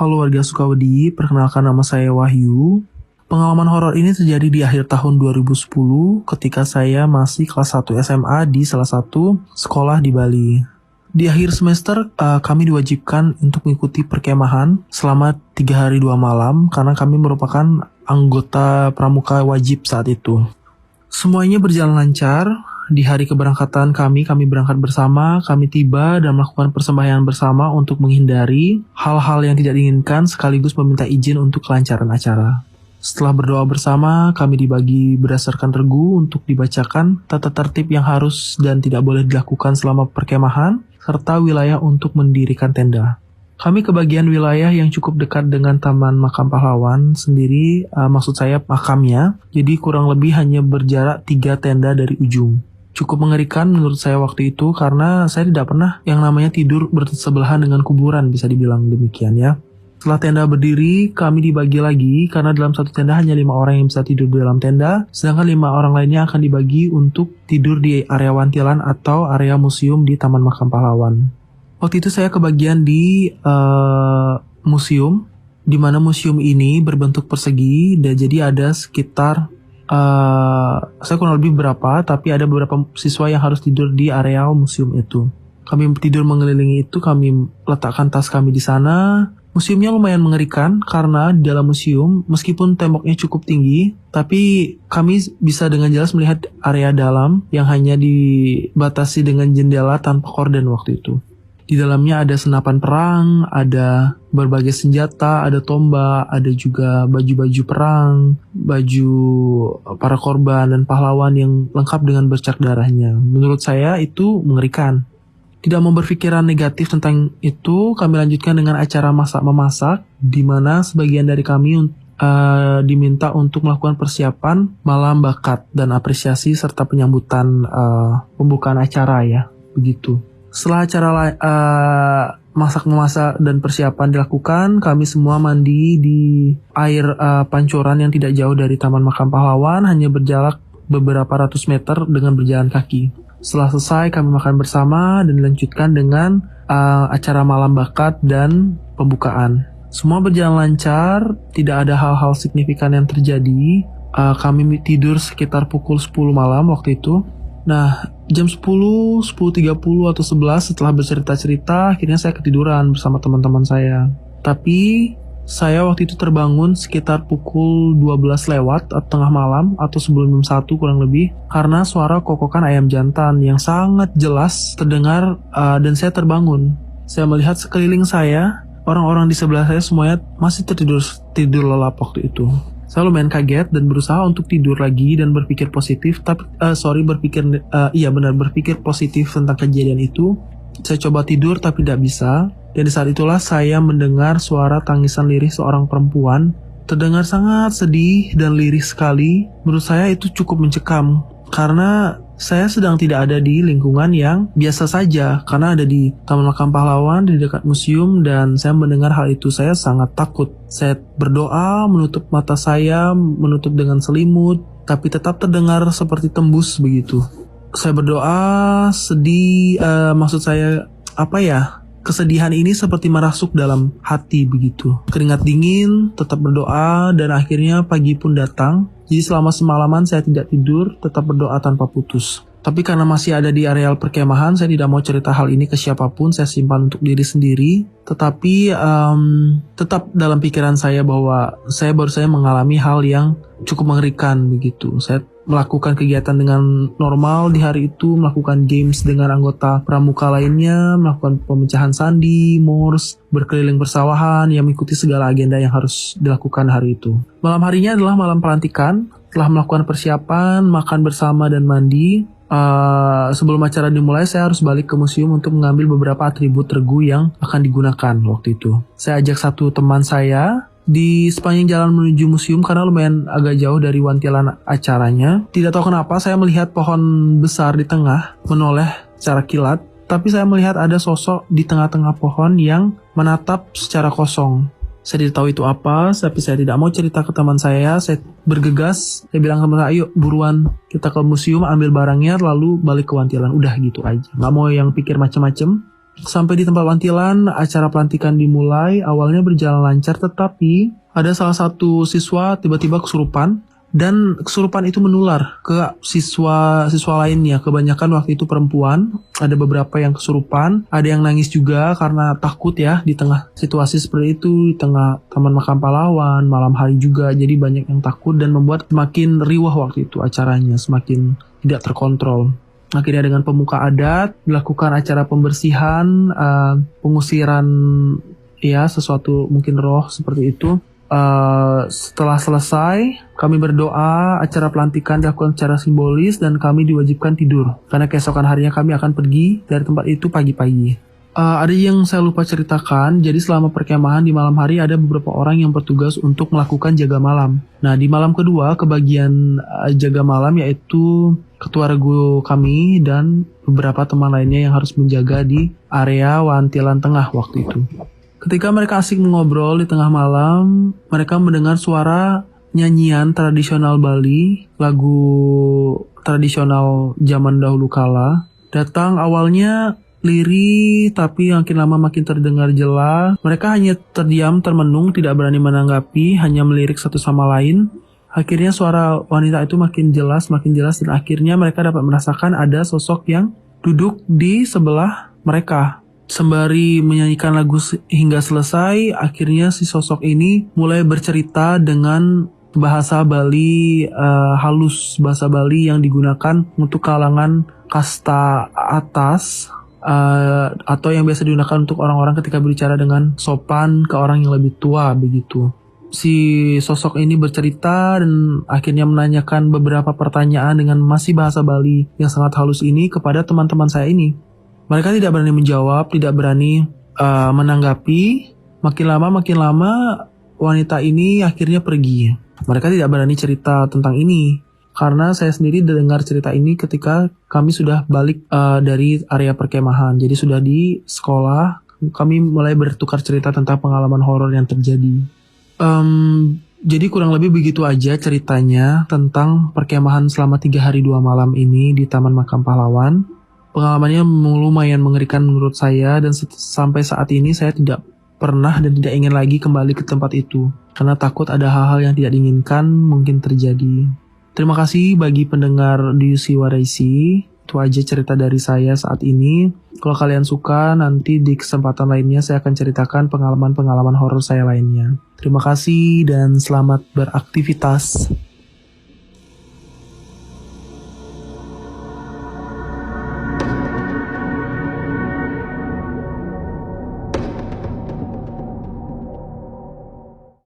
Halo warga Sukawedi, perkenalkan nama saya Wahyu. Pengalaman horor ini terjadi di akhir tahun 2010 ketika saya masih kelas 1 SMA di salah satu sekolah di Bali. Di akhir semester, kami diwajibkan untuk mengikuti perkemahan selama 3 hari 2 malam karena kami merupakan anggota pramuka wajib saat itu. Semuanya berjalan lancar. Di hari keberangkatan kami berangkat bersama, kami tiba dan melakukan persembahyaan bersama untuk menghindari hal-hal yang tidak diinginkan sekaligus meminta izin untuk kelancaran acara. Setelah berdoa bersama, kami dibagi berdasarkan regu untuk dibacakan tata tertib yang harus dan tidak boleh dilakukan selama perkemahan, serta wilayah untuk mendirikan tenda. Kami ke bagian wilayah yang cukup dekat dengan Taman Makam Pahlawan sendiri, maksud saya makamnya, jadi kurang lebih hanya berjarak 3 tenda dari ujung. Cukup mengerikan menurut saya waktu itu karena saya tidak pernah yang namanya tidur bersebelahan dengan kuburan, bisa dibilang demikian ya. Setelah tenda berdiri, kami dibagi lagi karena dalam satu tenda hanya 5 orang yang bisa tidur di dalam tenda, sedangkan 5 orang lainnya akan dibagi untuk tidur di area wantilan atau area museum di Taman Makam Pahlawan. Waktu itu saya kebagian di museum, di mana museum ini berbentuk persegi dan jadi ada sekitar saya kurang lebih berapa, tapi ada beberapa siswa yang harus tidur di area museum itu. Kami tidur mengelilingi itu, kami letakkan tas kami di sana. Museumnya lumayan mengerikan karena di dalam museum, meskipun temboknya cukup tinggi, tapi kami bisa dengan jelas melihat area dalam yang hanya dibatasi dengan jendela tanpa korden waktu itu. Di dalamnya ada senapan perang, ada berbagai senjata, ada tombak, ada juga baju-baju perang, baju para korban dan pahlawan yang lengkap dengan bercak darahnya. Menurut saya itu mengerikan. Tidak mau berpikiran negatif tentang itu, kami lanjutkan dengan acara masak-memasak, di mana sebagian dari kami diminta untuk melakukan persiapan malam bakat dan apresiasi serta penyambutan pembukaan acara ya, begitu. Setelah acara masak-memasak dan persiapan dilakukan, kami semua mandi di air pancuran yang tidak jauh dari Taman Makam Pahlawan, hanya berjarak beberapa ratus meter dengan berjalan kaki. Setelah selesai, kami makan bersama dan dilanjutkan dengan acara malam bakat dan pembukaan. Semua berjalan lancar, tidak ada hal-hal signifikan yang terjadi. Kami tidur sekitar pukul 10 malam waktu itu. Nah, jam 10, 10.30 atau 11 setelah bercerita-cerita, akhirnya saya ketiduran bersama teman-teman saya. Tapi, saya waktu itu terbangun sekitar pukul 12 lewat atau tengah malam atau sebelum jam 1 kurang lebih, karena suara kokokan ayam jantan yang sangat jelas terdengar dan saya terbangun. Saya melihat sekeliling saya, orang-orang di sebelah saya semuanya masih tidur lelap waktu itu. Saya lumayan kaget dan berusaha untuk tidur lagi dan berpikir positif, berpikir positif tentang kejadian itu. Saya coba tidur tapi tidak bisa, dan di saat itulah saya mendengar suara tangisan lirih seorang perempuan. Terdengar sangat sedih dan lirih sekali. Menurut saya itu cukup mencekam, karena saya sedang tidak ada di lingkungan yang biasa saja, karena ada di Taman Makam Pahlawan di dekat museum, dan saya mendengar hal itu. Saya sangat takut. Saya berdoa, menutup mata saya, menutup dengan selimut, tapi tetap terdengar seperti tembus begitu. Saya berdoa, sedih, kesedihan ini seperti merasuk dalam hati begitu. Keringat dingin, tetap berdoa, dan akhirnya pagi pun datang. Jadi selama semalaman saya tidak tidur, tetap berdoa tanpa putus. Tapi karena masih ada di areal perkemahan, saya tidak mau cerita hal ini ke siapapun, saya simpan untuk diri sendiri. Tetapi tetap dalam pikiran saya bahwa saya baru saja mengalami hal yang cukup mengerikan begitu. Saya melakukan kegiatan dengan normal di hari itu, melakukan games dengan anggota pramuka lainnya, melakukan pemecahan sandi, mors, berkeliling persawahan, yang mengikuti segala agenda yang harus dilakukan hari itu. Malam harinya adalah malam pelantikan. Setelah melakukan persiapan, makan bersama dan mandi, sebelum acara dimulai, saya harus balik ke museum untuk mengambil beberapa atribut regu yang akan digunakan waktu itu. Saya ajak satu teman saya di sepanjang jalan menuju museum karena lumayan agak jauh dari wantilan acaranya. Tidak tahu kenapa saya melihat pohon besar di tengah menoleh secara kilat, tapi saya melihat ada sosok di tengah-tengah pohon yang menatap secara kosong. Saya tidak tahu itu apa, tapi saya tidak mau cerita ke teman saya. Saya bergegas, saya bilang ke teman saya, ayo buruan kita ke museum, ambil barangnya, lalu balik ke wantilan. Udah gitu aja, gak mau yang pikir macem-macem. Sampai di tempat pelantikan, acara pelantikan dimulai. Awalnya berjalan lancar, tetapi ada salah satu siswa tiba-tiba kesurupan. Dan kesurupan itu menular ke siswa lainnya. Kebanyakan waktu itu perempuan. Ada beberapa yang kesurupan. Ada yang nangis juga karena takut ya di tengah situasi seperti itu. Di tengah Taman Makam Pahlawan, malam hari juga. Jadi banyak yang takut dan membuat semakin riwah waktu itu acaranya. Semakin tidak terkontrol. Akhirnya dengan pemuka adat dilakukan acara pembersihan, pengusiran ya sesuatu mungkin roh seperti itu. Setelah selesai, kami berdoa, acara pelantikan dilakukan secara simbolis dan kami diwajibkan tidur. Karena keesokan harinya kami akan pergi dari tempat itu pagi-pagi. Ada yang saya lupa ceritakan, jadi selama perkemahan di malam hari ada beberapa orang yang bertugas untuk melakukan jaga malam. Nah, di malam kedua, kebagian jaga malam yaitu ketua regu kami dan beberapa teman lainnya yang harus menjaga di area Wantilan Tengah waktu itu. Ketika mereka asik mengobrol di tengah malam, mereka mendengar suara nyanyian tradisional Bali, lagu tradisional zaman dahulu kala. Datang awalnya lirih, tapi makin lama makin terdengar jelas. Mereka hanya terdiam, termenung, tidak berani menanggapi, hanya melirik satu sama lain. Akhirnya suara wanita itu makin jelas, dan akhirnya mereka dapat merasakan ada sosok yang duduk di sebelah mereka. Sembari menyanyikan lagu hingga selesai, akhirnya si sosok ini mulai bercerita dengan bahasa Bali halus, bahasa Bali yang digunakan untuk kalangan kasta atas atau yang biasa digunakan untuk orang-orang ketika berbicara dengan sopan ke orang yang lebih tua begitu. Si sosok ini bercerita dan akhirnya menanyakan beberapa pertanyaan dengan masih bahasa Bali yang sangat halus ini kepada teman-teman saya ini. Mereka tidak berani menjawab, tidak berani menanggapi. Makin lama wanita ini akhirnya pergi. Mereka tidak berani cerita tentang ini. Karena saya sendiri dengar cerita ini ketika kami sudah balik dari area perkemahan. Jadi sudah di sekolah, kami mulai bertukar cerita tentang pengalaman horor yang terjadi. Jadi kurang lebih begitu aja ceritanya tentang perkemahan selama 3 hari 2 malam ini di Taman Makam Pahlawan. Pengalamannya lumayan mengerikan menurut saya dan sampai saat ini saya tidak pernah dan tidak ingin lagi kembali ke tempat itu. Karena takut ada hal-hal yang tidak diinginkan mungkin terjadi. Terima kasih bagi pendengar di UC Waraisi. Itu aja cerita dari saya saat ini. Kalau kalian suka, nanti di kesempatan lainnya saya akan ceritakan pengalaman-pengalaman horor saya lainnya. Terima kasih dan selamat beraktivitas.